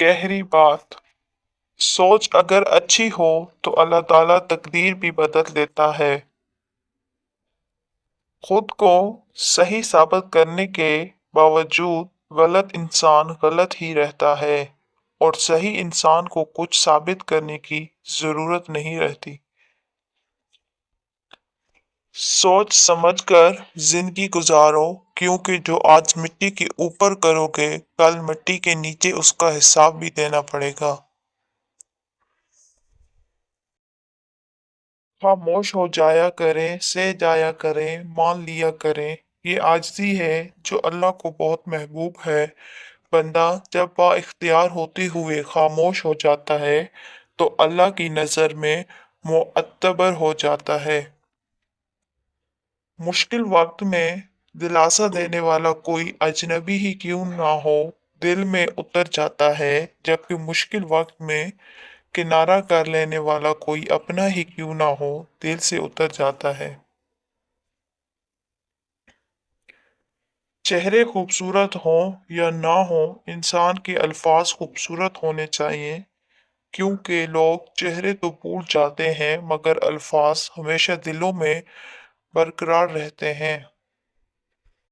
गहरी बात। सोच अगर अच्छी हो तो अल्लाह ताला तकदीर भी बदल देता है। खुद को सही साबित करने के बावजूद गलत इंसान गलत ही रहता है और सही इंसान को कुछ साबित करने की जरूरत नहीं रहती। सोच समझकर जिंदगी गुजारो, क्योंकि जो आज मिट्टी के ऊपर करोगे कल मिट्टी के नीचे उसका हिसाब भी देना पड़ेगा। खामोश हो जाया करें, सह जाया करें, मान लिया करें। ये आजिज़ी है जो अल्लाह को बहुत महबूब है। बंदा जब बाइख्तियार होते हुए खामोश हो जाता है तो अल्लाह की नज़र में मुअत्तबर हो जाता है। मुश्किल वक्त में दिलासा देने वाला कोई अजनबी ही क्यों ना हो, दिल में उतर जाता है, जबकि मुश्किल वक्त में किनारा कर लेने वाला कोई अपना ही क्यों ना हो, दिल से उतर जाता है। चेहरे खूबसूरत हों या ना हो, इंसान के अल्फाज खूबसूरत होने चाहिए, क्योंकि लोग चेहरे तो भूल जाते हैं मगर अल्फाज हमेशा दिलों में बरकरार रहते हैं।